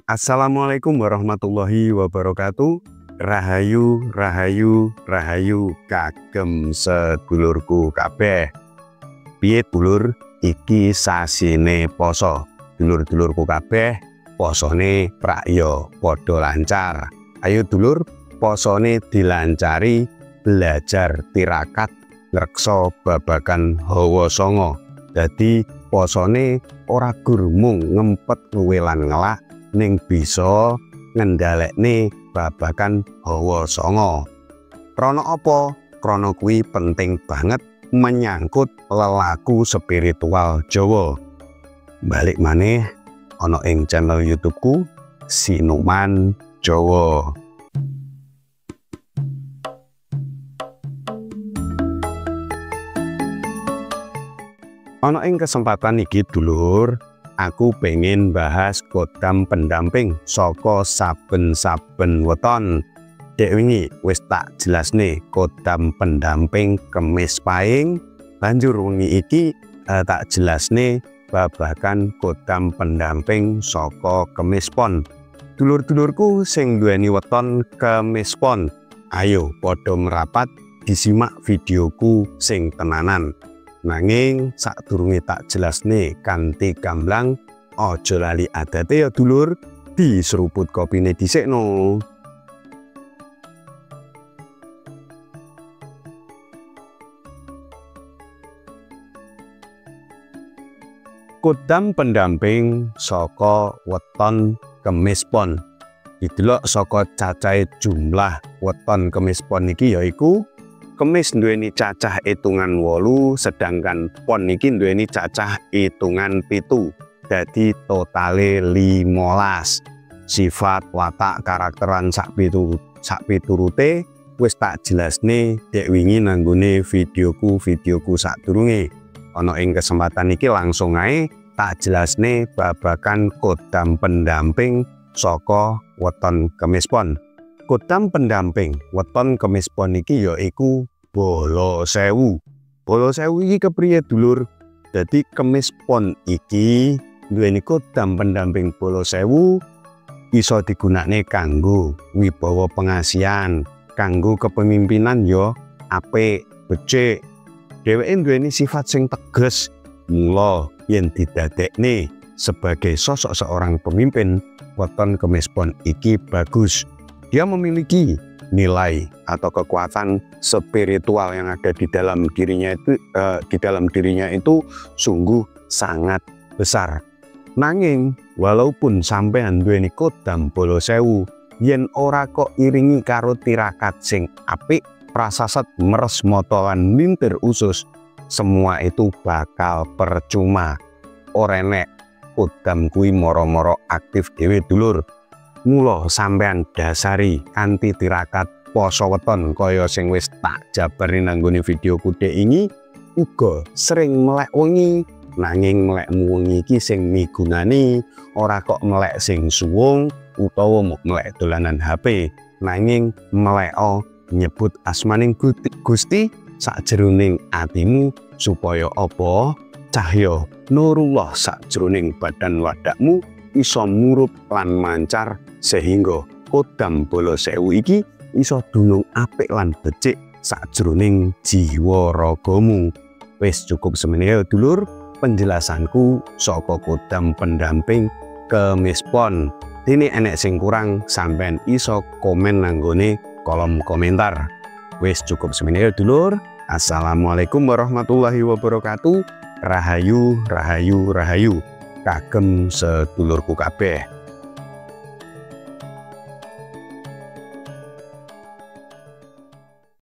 Assalamualaikum warahmatullahi wabarakatuh. Rahayu, rahayu, rahayu kagem sedulurku kabeh. Piye dulur, iki sasine poso. Dulur-dulurku kabeh posone prakya padha lancar. Ayo dulur, posone dilancari, belajar tirakat ngreksa babagan hawa sanga. Dadi posone ora gur mung ngempet luwe lan ngelak, ning bisa ngendhalekne babagan hawa sanga. Krana apa? Krana kuwi penting banget menyangkut lelaku spiritual Jawa. Balik maneh ana ing channel YouTube-ku Sinuman Jawa. Ana ing kesempatan iki dulur, aku pengen bahas kodam pendamping saka saben-saben weton. Dek wingi wis tak jelasne kodam pendamping Kemis Pahing, banjur wengi iki tak jelasne babagan kodam pendamping saka Kemis Pon. Dulur-dulurku sing duweni weton Kemis Pon, ayo padha merapat disimak videoku sing tenanan. Nanging sadurunge tak jelasne kanthi gamblang, aja lali adate ya dulur, diseruput kopine dhisikno. Kodam pendamping saka weton Kemis Pon. Didelok saka cacahe jumlah weton Kemis Pon iki yaiku Kemis nduweni cacah hitungan 8, sedangkan Pon iki nduweni cacah hitungan 7. Dadi totale 15. Sifat, watak, karakteran sak piturute wis tak jelasne dek wingi nanggone videoku sadurunge. Ana ing kesempatan iki langsung ae tak jelasne babagan kodam pendamping saka weton Kemis Pon. Kodam pendamping weton Kemis Pon iki yaiku Bala Sewu. Bala Sewu iki kepriye dulur? Dadi Kemis Pon iki duweni kodam pendamping Bala Sewu, iso digunakne kanggo wibawa pengasihan, kanggo kepemimpinan yo apik, becik. Dheweke duweni sifat sing tegas, mula yen didadekne sebagai sosok seorang pemimpin, weton Kemis Pon iki bagus. Dia memiliki nilai atau kekuatan spiritual yang ada di dalam dirinya itu sungguh sangat besar. Nanging walaupun sampean duweni kodam Bala Sewu, yen ora kok iringi karo tirakat sing apik, prasasat meres mata lan lintir usus, semua itu bakal percuma. Ora enek kodam kuwi moro-moro aktif dhewe dulur. Mula sampean dasari kanthi tirakat poso weton kaya sing wis tak jabari nanggone videoku dek ini, uga sering melek wengi. Nanging melekmu wengi iki sing migunani, ora kok melek sing suwung utawa melek dolanan HP, nanging meleko nyebut asmaning Gusti sakjroning atimu supaya apa? Cahya nurullah sakjroning badan wadakmu iso murup lan mancar, sehingga kodam Bala Sewu iki iso dunung apik lan becik sakjroning jiwa ragamu. Wis cukup semene dulur penjelasanku saka kodam pendamping Kemis Pon. Dene enek sing kurang sampean iso komen nanggone kolom komentar. Wis cukup semene dulur. Assalamualaikum warahmatullahi wabarakatuh. Rahayu, rahayu, rahayu kagem sedulurku kabeh.